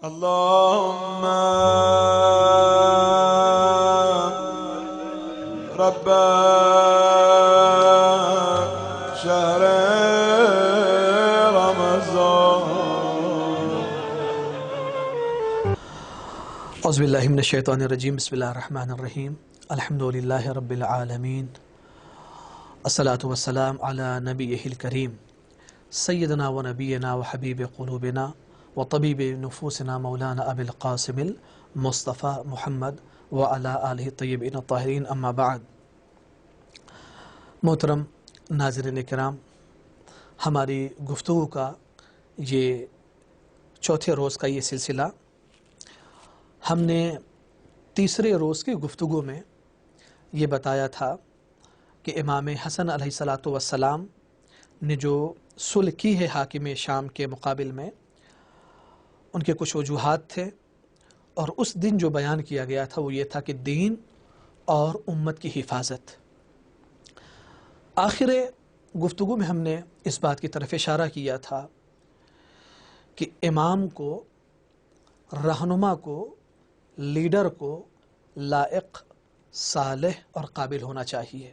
اللهم رب شهر رمضان. اعوذ باللہ من الشیطان الرجیم. بسم اللہ الرحمن الرحیم. الحمدللہ رب العالمین. الصلاة والسلام علی نبیہ الکریم سیدنا و نبینا و حبیب قلوبنا و طبیب نفوسنا مولانا ابی القاسم المصطفیٰ محمد و علی آلہ الطیبین الطاہرین. اما بعد. محترم ناظرین کرام، ہماری گفتگو کا یہ چوتھے روز کا یہ سلسلہ، ہم نے تیسرے روز کی گفتگو میں یہ بتایا تھا کہ امام حسن علیہ السلام نے جو صلح کی ہے حاکم شام کے مقابل میں، ان کے کچھ وجوہات تھے، اور اس دن جو بیان کیا گیا تھا وہ یہ تھا کہ دین اور امت کی حفاظت. آخر گفتگو میں ہم نے اس بات کی طرف اشارہ کیا تھا کہ امام کو، رہنما کو، لیڈر کو لائق، صالح اور قابل ہونا چاہیے.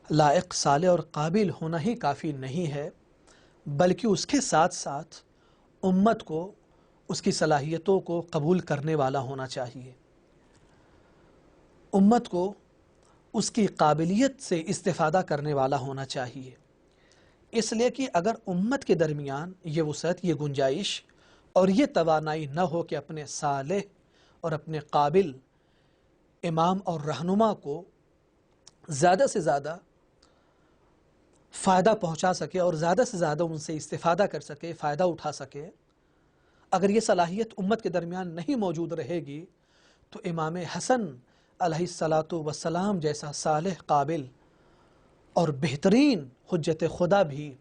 لائق، صالح اور قابل ہونا ہی کافی نہیں ہے، بلکہ اس کے ساتھ ساتھ امت کو اس کی صلاحیتوں کو قبول کرنے والا ہونا چاہیے. امت کو اس کی قابلیت سے استفادہ کرنے والا ہونا چاہیے. اس لیے کہ اگر امت کے درمیان یہ وسعت، یہ گنجائش اور یہ توانائی نہ ہو کہ اپنے صالح اور اپنے قابل امام اور رہنما کو زیادہ سے زیادہ فائدہ پہنچا سکے اور زیادہ سے زیادہ ان سے استفادہ کر سکے، فائدہ اٹھا سکے، اگر یہ صلاحیت امت کے درمیان نہیں موجود رہے گی تو امام حسن علیہ السلام جیسا صالح، قابل اور بہترین حجت خدا بھی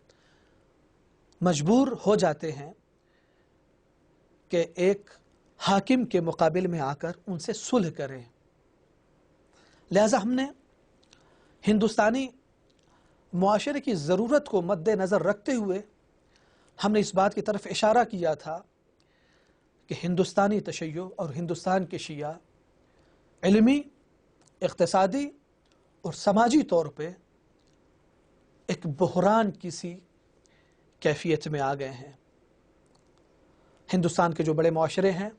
مجبور ہو جاتے ہیں کہ ایک حاکم کے مقابل میں آ کر ان سے صلح کریں. لہذا ہم نے ہندوستانی معاشرے کی ضرورت کو مد نظر رکھتے ہوئے ہم نے اس بات کی طرف اشارہ کیا تھا کہ ہندوستانی تشیع اور ہندوستان کے شیعہ علمی، اقتصادی اور سماجی طور پہ ایک بحران کسی کیفیت میں آ گئے ہیں. ہندوستان کے جو بڑے معاشرے ہیں،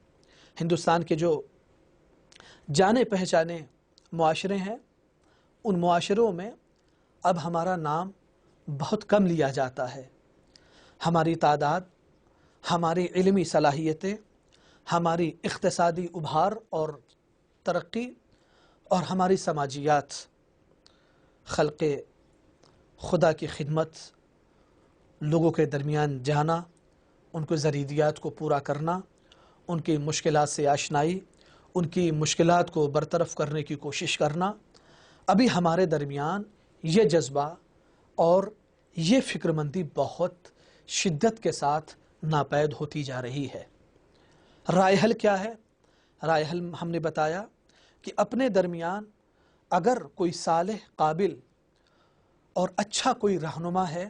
ہندوستان کے جو جانے پہچانے معاشرے ہیں، ان معاشروں میں اب ہمارا نام بہت کم لیا جاتا ہے. ہماری تعداد، ہماری علمی صلاحیتیں، ہماری اقتصادی ابھار اور ترقی اور ہماری سماجیات، خلق خدا کی خدمت، لوگوں کے درمیان جانا، ان کو ضروریات کو پورا کرنا، ان کی مشکلات سے آشنائی، ان کی مشکلات کو برطرف کرنے کی کوشش کرنا، ابھی ہمارے درمیان یہ جذبہ اور یہ فکر مندی بہت شدت کے ساتھ ناپید ہوتی جا رہی ہے. رائے حل کیا ہے؟ رائے حل ہم نے بتایا کہ اپنے درمیان اگر کوئی صالح، قابل اور اچھا کوئی رہنما ہے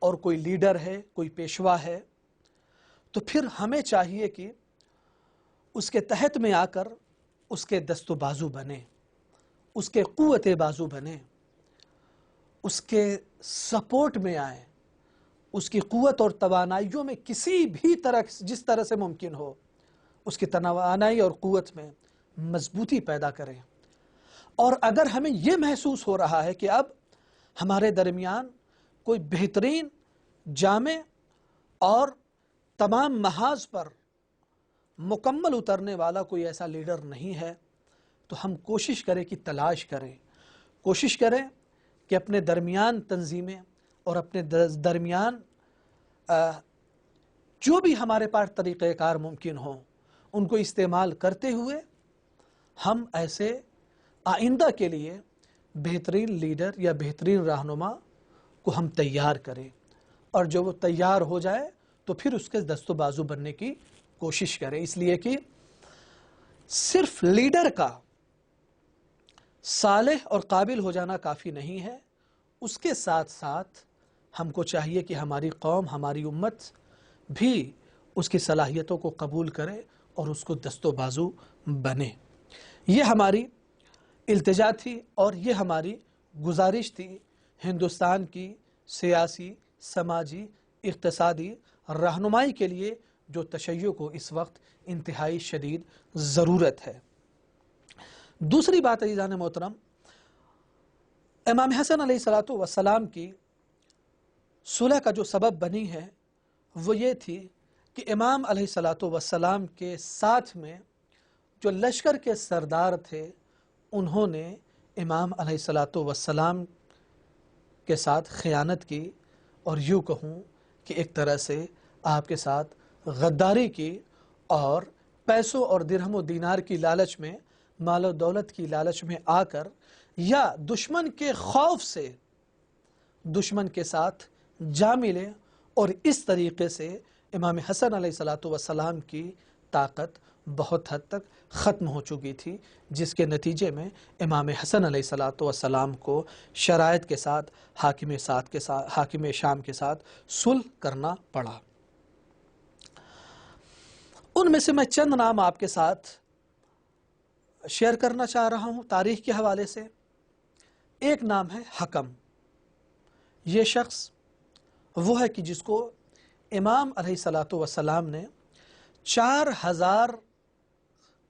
اور کوئی لیڈر ہے، کوئی پیشوا ہے، تو پھر ہمیں چاہیے کہ اس کے تحت میں آ کر اس کے دست و بازو بنے، اس کے قوت بازو بنے، اس کے سپورٹ میں آئیں، اس کی قوت اور توانائیوں میں کسی بھی طرح، جس طرح سے ممکن ہو، اس کی توانائی اور قوت میں مضبوطی پیدا کریں. اور اگر ہمیں یہ محسوس ہو رہا ہے کہ اب ہمارے درمیان کوئی بہترین، جامع اور تمام محاذ پر مکمل اترنے والا کوئی ایسا لیڈر نہیں ہے، تو ہم کوشش کریں کہ تلاش کریں، کوشش کریں کہ اپنے درمیان تنظیمیں اور اپنے درمیان جو بھی ہمارے پاس طریقہ کار ممکن ہوں ان کو استعمال کرتے ہوئے ہم ایسے آئندہ کے لیے بہترین لیڈر یا بہترین رہنما کو ہم تیار کریں، اور جو وہ تیار ہو جائے تو پھر اس کے دست و بازو بننے کی کوشش کریں. اس لیے کہ صرف لیڈر کا صالح اور قابل ہو جانا کافی نہیں ہے، اس کے ساتھ ساتھ ہم کو چاہیے کہ ہماری قوم، ہماری امت بھی اس کی صلاحیتوں کو قبول کرے اور اس کو دست و بازو بنے۔ یہ ہماری التجا تھی اور یہ ہماری گزارش تھی ہندوستان کی سیاسی، سماجی، اقتصادی رہنمائی کے لیے جو تشیع کو اس وقت انتہائی شدید ضرورت ہے۔ دوسری بات عزیزان محترم، امام حسن علیہ السلام کی صلح کا جو سبب بنی ہے وہ یہ تھی کہ امام علیہ السلام کے ساتھ میں جو لشکر کے سردار تھے انہوں نے امام علیہ السلام کے ساتھ خیانت کی، اور یوں کہوں کہ ایک طرح سے آپ کے ساتھ غداری کی، اور پیسوں اور درہم و دینار کی لالچ میں، مال و دولت کی لالچ میں آ کر، یا دشمن کے خوف سے دشمن کے ساتھ جا ملے، اور اس طریقے سے امام حسن علیہ السلام کی طاقت بہت حد تک ختم ہو چکی تھی، جس کے نتیجے میں امام حسن علیہ السلام کو شرائط کے ساتھ حاکم شام کے ساتھ صلح کرنا پڑا۔ ان میں سے میں چند نام آپ کے ساتھ شیئر کرنا چاہ رہا ہوں تاریخ کے حوالے سے۔ ایک نام ہے حکم۔ یہ شخص وہ ہے کہ جس کو امام علیہ السلام نے 4000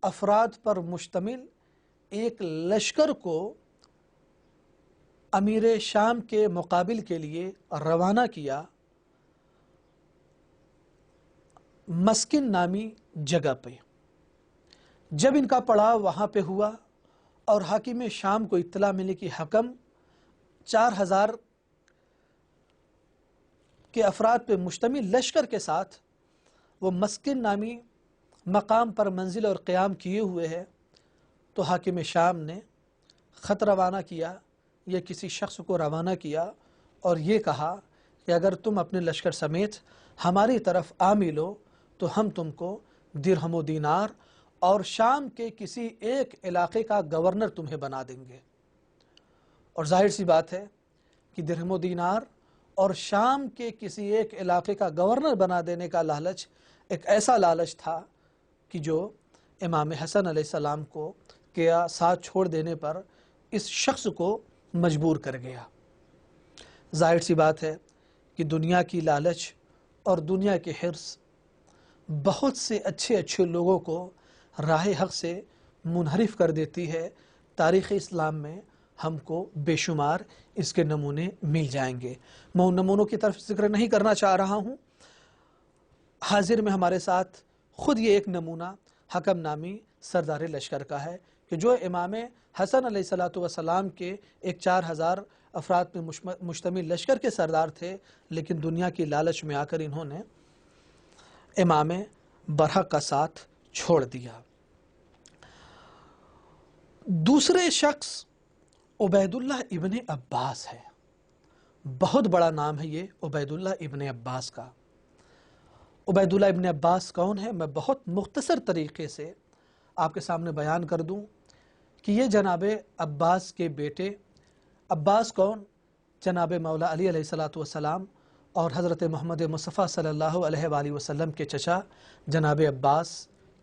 افراد پر مشتمل ایک لشکر کو امیر شام کے مقابل کے لیے روانہ کیا، مسکن نامی جگہ پہ۔ جب ان کا پڑاؤ وہاں پہ ہوا اور حاکم شام کو اطلاع ملی کہ حکم 4000 کے افراد پہ مشتمل لشکر کے ساتھ وہ مسکن نامی مقام پر منزل اور قیام کیے ہوئے ہے، تو حاکم شام نے خط روانہ کیا یا کسی شخص کو روانہ کیا اور یہ کہا کہ اگر تم اپنے لشکر سمیت ہماری طرف آ ملو تو ہم تم کو درہم و دینار اور شام کے کسی ایک علاقے کا گورنر تمہیں بنا دیں گے۔ اور ظاہر سی بات ہے کہ درہم و دینار اور شام کے کسی ایک علاقے کا گورنر بنا دینے کا لالچ ایک ایسا لالچ تھا کہ جو امام حسن علیہ السلام کو کیا ساتھ چھوڑ دینے پر اس شخص کو مجبور کر گیا۔ ظاہر سی بات ہے کہ دنیا کی لالچ اور دنیا کے حرص بہت سے اچھے اچھے لوگوں کو راہ حق سے منحرف کر دیتی ہے۔ تاریخ اسلام میں ہم کو بے شمار اس کے نمونے مل جائیں گے۔ میں ان نمونوں کی طرف ذکر نہیں کرنا چاہ رہا ہوں۔ حاضر میں ہمارے ساتھ خود یہ ایک نمونہ حکم نامی سردار لشکر کا ہے کہ جو امام حسن علیہ السلام کے ایک 4000 افراد میں مشتمل لشکر کے سردار تھے، لیکن دنیا کی لالچ میں آ کر انہوں نے امام برحق کا ساتھ چھوڑ دیا۔ دوسرے شخص عبید اللہ ابن عباس ہے۔ بہت بڑا نام ہے یہ عبید اللہ ابن عباس کا۔ عبید اللہ ابن عباس کون ہے؟ میں بہت مختصر طریقے سے آپ کے سامنے بیان کر دوں کہ یہ جناب عباس کے بیٹے، عباس کون؟ جناب مولا علی علیہ السلام اور حضرت محمد مصطفیٰ صلی اللہ علیہ وآلہ وسلم کے چچا جناب عباس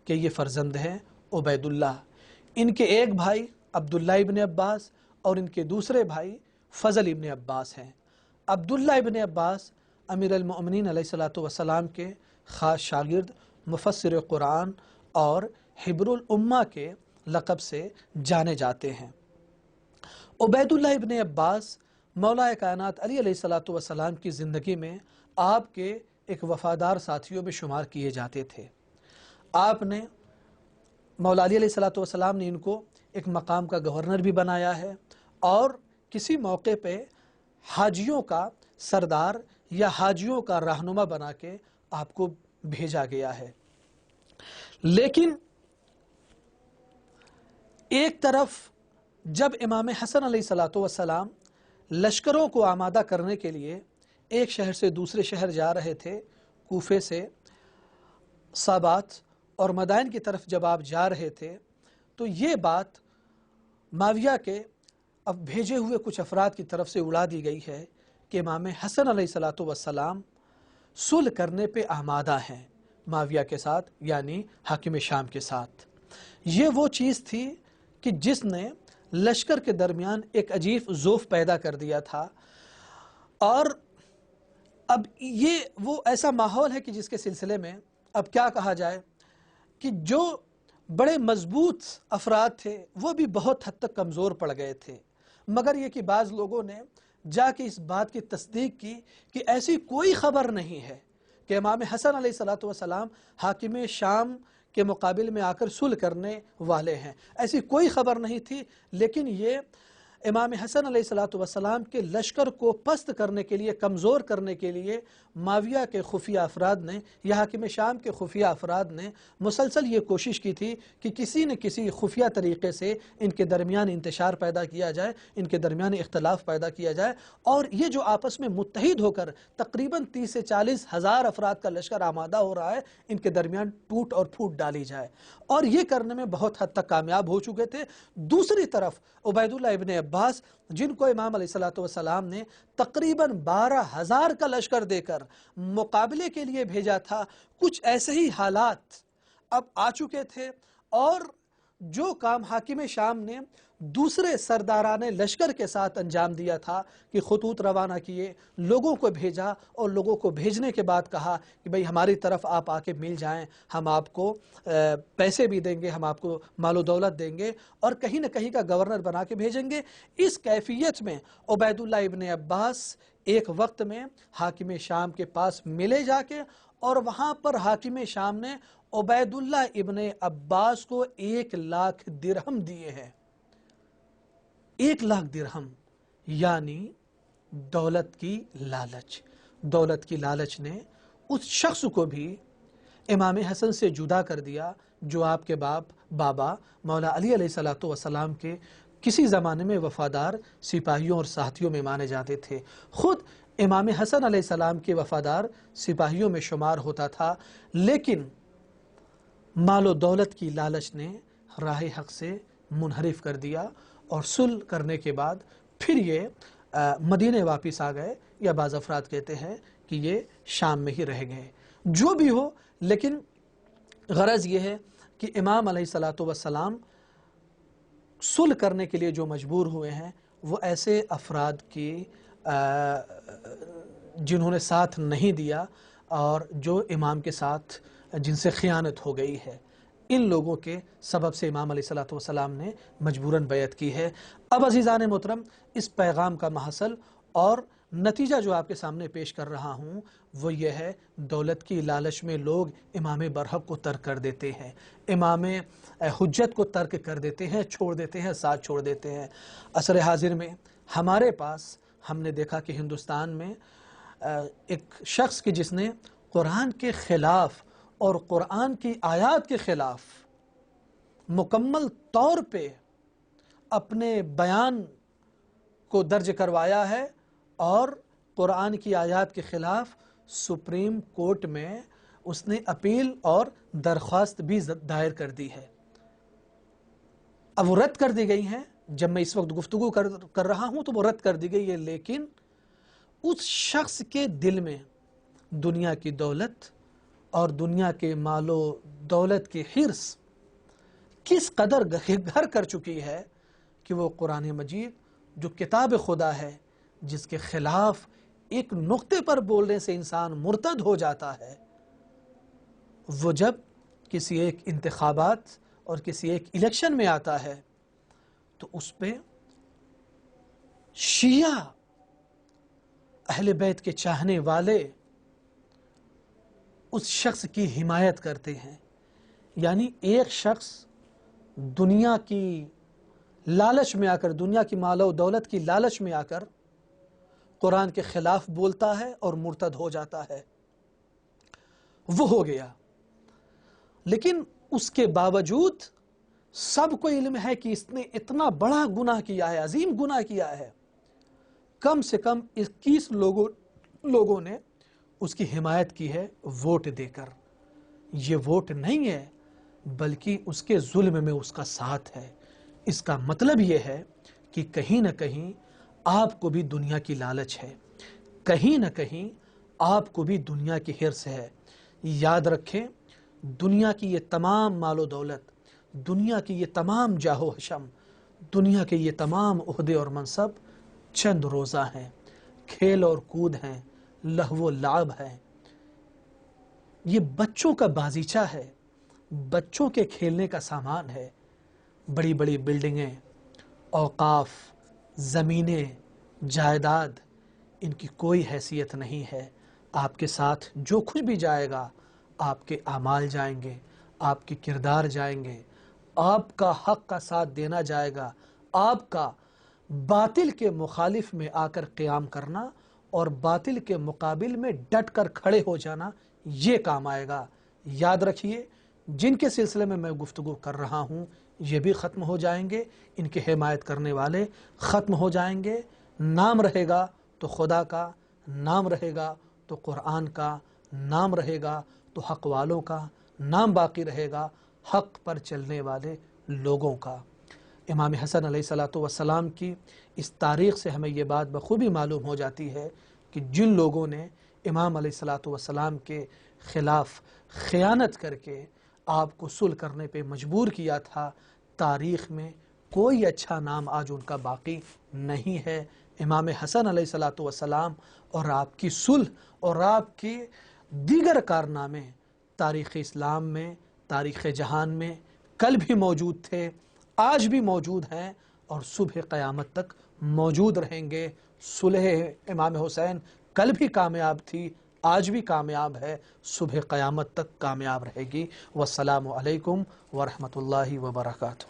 کے یہ فرزند ہیں عبید اللہ۔ ان کے ایک بھائی عبداللہ ابن عباس اور ان کے دوسرے بھائی فضل ابن عباس ہیں۔ عبداللہ ابن عباس امیر المؤمنین علیہ السلام کے خاص شاگرد، مفسر قرآن اور حبر الامہ کے لقب سے جانے جاتے ہیں۔ عبید اللہ ابن عباس مولا کائنات علی علیہ السلام کی زندگی میں آپ کے ایک وفادار ساتھیوں میں شمار کیے جاتے تھے۔ آپ نے مولا علی علیہ السلام نے ان کو ایک مقام کا گورنر بھی بنایا ہے، اور کسی موقع پہ حاجیوں کا سردار یا حاجیوں کا رہنما بنا کے آپ کو بھیجا گیا ہے۔ لیکن ایک طرف جب امام حسن علیہ السلام لشکروں کو آمادہ کرنے کے لیے ایک شہر سے دوسرے شہر جا رہے تھے، کوفے سے صابات اور مدائن کی طرف جب آپ جا رہے تھے، تو یہ بات معاویہ کے اب بھیجے ہوئے کچھ افراد کی طرف سے اڑا دی گئی ہے کہ امام حسن علیہ السلام صلح کرنے پہ آمادہ ہیں، معاویہ کے ساتھ، یعنی حاکم شام کے ساتھ۔ یہ وہ چیز تھی کہ جس نے لشکر کے درمیان ایک عجیب ضعف پیدا کر دیا تھا، اور اب یہ وہ ایسا ماحول ہے کہ جس کے سلسلے میں اب کیا کہا جائے کہ جو بڑے مضبوط افراد تھے وہ بھی بہت حد تک کمزور پڑ گئے تھے، مگر یہ کہ بعض لوگوں نے جا کے اس بات کی تصدیق کی کہ ایسی کوئی خبر نہیں ہے کہ امام حسن علیہ السلام حاکم شام کے مقابل میں آ کر صلح کرنے والے ہیں، ایسی کوئی خبر نہیں تھی۔ لیکن یہ امام حسن علیہ السلام کے لشکر کو پست کرنے کے لیے، کمزور کرنے کے لیے معاویہ کے خفیہ افراد نے یا حاکم شام کے خفیہ افراد نے مسلسل یہ کوشش کی تھی کہ کسی نہ کسی خفیہ طریقے سے ان کے درمیان انتشار پیدا کیا جائے، ان کے درمیان اختلاف پیدا کیا جائے، اور یہ جو آپس میں متحد ہو کر تقریباً 30 سے 40 ہزار افراد کا لشکر آمادہ ہو رہا ہے، ان کے درمیان ٹوٹ اور پھوٹ ڈالی جائے، اور یہ کرنے میں بہت حد تک کامیاب ہو چکے تھے۔ دوسری طرف عبید اللہ ابن عباس، جن کو امام علیہ السلام نے تقریباً 12,000 کا لشکر دے کر مقابلے کے لیے بھیجا تھا، کچھ ایسے ہی حالات اب آ چکے تھے، اور جو کام حاکم شام نے دوسرے سرداران لشکر کے ساتھ انجام دیا تھا کہ خطوط روانہ کیے، لوگوں کو بھیجا، اور لوگوں کو بھیجنے کے بعد کہا کہ بھئی ہماری طرف آپ آ کے مل جائیں، ہم آپ کو پیسے بھی دیں گے، ہم آپ کو مال و دولت دیں گے، اور کہیں نہ کہیں کا گورنر بنا کے بھیجیں گے۔ اس کیفیت میں عبید اللہ ابن عباس ایک وقت میں حاکم شام کے پاس ملے جا کے، اور وہاں پر حاکم شام نے عبید اللہ ابن عباس کو 1,00,000 درہم دیے ہیں۔ 1,00,000 درہم، یعنی دولت کی لالچ۔ دولت کی لالچ نے اس شخص کو بھی امام حسن سے جدا کر دیا جو آپ کے بابا مولا علی علیہ السلام کے کسی زمانے میں وفادار سپاہیوں اور ساتھیوں میں مانے جاتے تھے۔ خود امام حسن علیہ السلام کے وفادار سپاہیوں میں شمار ہوتا تھا، لیکن مال و دولت کی لالچ نے راہ حق سے منحرف کر دیا، اور صلح کرنے کے بعد پھر یہ مدینے واپس آ گئے، یا بعض افراد کہتے ہیں کہ یہ شام میں ہی رہ گئے۔ جو بھی ہو، لیکن غرض یہ ہے کہ امام علیہ السلام صلح کرنے کے لیے جو مجبور ہوئے ہیں وہ ایسے افراد کی جنہوں نے ساتھ نہیں دیا، اور جو امام کے ساتھ جن سے خیانت ہو گئی ہے، ان لوگوں کے سبب سے امام علیہ السلام نے مجبوراً بیعت کی ہے۔ اب عزیزان محترم، اس پیغام کا محصل اور نتیجہ جو آپ کے سامنے پیش کر رہا ہوں وہ یہ ہے، دولت کی لالچ میں لوگ امام برحق کو ترک کر دیتے ہیں، امام حجت کو ترک کر دیتے ہیں، چھوڑ دیتے ہیں، ساتھ چھوڑ دیتے ہیں۔ عصر حاضر میں ہمارے پاس ہم نے دیکھا کہ ہندوستان میں ایک شخص کی جس نے قرآن کے خلاف اور قرآن کی آیات کے خلاف مکمل طور پہ اپنے بیان کو درج کروایا ہے، اور قرآن کی آیات کے خلاف سپریم کورٹ میں اس نے اپیل اور درخواست بھی دائر کر دی ہے۔ اب وہ رد کر دی گئی ہیں، جب میں اس وقت گفتگو کر رہا ہوں تو وہ رد کر دی گئی ہے، لیکن اس شخص کے دل میں دنیا کی دولت اور دنیا کے مال و دولت کی حرص کس قدر گھر کر چکی ہے کہ وہ قرآن مجید جو کتاب خدا ہے، جس کے خلاف ایک نقطے پر بولنے سے انسان مرتد ہو جاتا ہے، وہ جب کسی ایک انتخابات اور کسی ایک الیکشن میں آتا ہے تو اس پہ شیعہ اہل بیت کے چاہنے والے اس شخص کی حمایت کرتے ہیں۔ یعنی ایک شخص دنیا کی لالچ میں آ کر، دنیا کی مال و دولت کی لالچ میں آ کر قرآن کے خلاف بولتا ہے اور مرتد ہو جاتا ہے، وہ ہو گیا۔ لیکن اس کے باوجود سب کو علم ہے کہ اس نے اتنا بڑا گناہ کیا ہے، عظیم گناہ کیا ہے، کم سے کم 21 لوگوں نے اس کی حمایت کی ہے ووٹ دے کر۔ یہ ووٹ نہیں ہے بلکہ اس کے ظلم میں اس کا ساتھ ہے۔ اس کا مطلب یہ ہے کہ کہیں نہ کہیں آپ کو بھی دنیا کی لالچ ہے، کہیں نہ کہیں آپ کو بھی دنیا کی حرص ہے۔ یاد رکھیں دنیا کی یہ تمام مال و دولت، دنیا کی یہ تمام جاہ و حشم، دنیا کے یہ تمام عہدے اور منصب چند روزہ ہیں، کھیل اور کود ہیں، لہو و لعب ہے، یہ بچوں کا بازیچہ ہے، بچوں کے کھیلنے کا سامان ہے۔ بڑی بڑی بلڈنگیں، اوقاف، زمینیں، جائیداد، ان کی کوئی حیثیت نہیں ہے۔ آپ کے ساتھ جو کچھ بھی جائے گا، آپ کے اعمال جائیں گے، آپ کے کردار جائیں گے، آپ کا حق کا ساتھ دینا جائے گا، آپ کا باطل کے مخالف میں آ کر قیام کرنا اور باطل کے مقابل میں ڈٹ کر کھڑے ہو جانا، یہ کام آئے گا۔ یاد رکھیے جن کے سلسلے میں گفتگو کر رہا ہوں یہ بھی ختم ہو جائیں گے، ان کے حمایت کرنے والے ختم ہو جائیں گے۔ نام رہے گا تو خدا کا، نام رہے گا تو قرآن کا، نام رہے گا تو حق والوں کا، نام باقی رہے گا حق پر چلنے والے لوگوں کا۔ امام حسن علیہ السلام کی اس تاریخ سے ہمیں یہ بات بخوبی معلوم ہو جاتی ہے کہ جن لوگوں نے امام علیہ السلام کے خلاف خیانت کر کے آپ کو صلح کرنے پہ مجبور کیا تھا، تاریخ میں کوئی اچھا نام آج ان کا باقی نہیں ہے۔ امام حسن علیہ السلام اور آپ کی صلح اور آپ کے دیگر کارنامے تاریخ اسلام میں، تاریخ جہان میں کل بھی موجود تھے، آج بھی موجود ہیں اور صبح قیامت تک موجود رہیں گے۔ صلح امام حسین کل بھی کامیاب تھی، آج بھی کامیاب ہے، صبح قیامت تک کامیاب رہے گی۔ والسلام علیکم ورحمۃ اللہ وبرکاتہ۔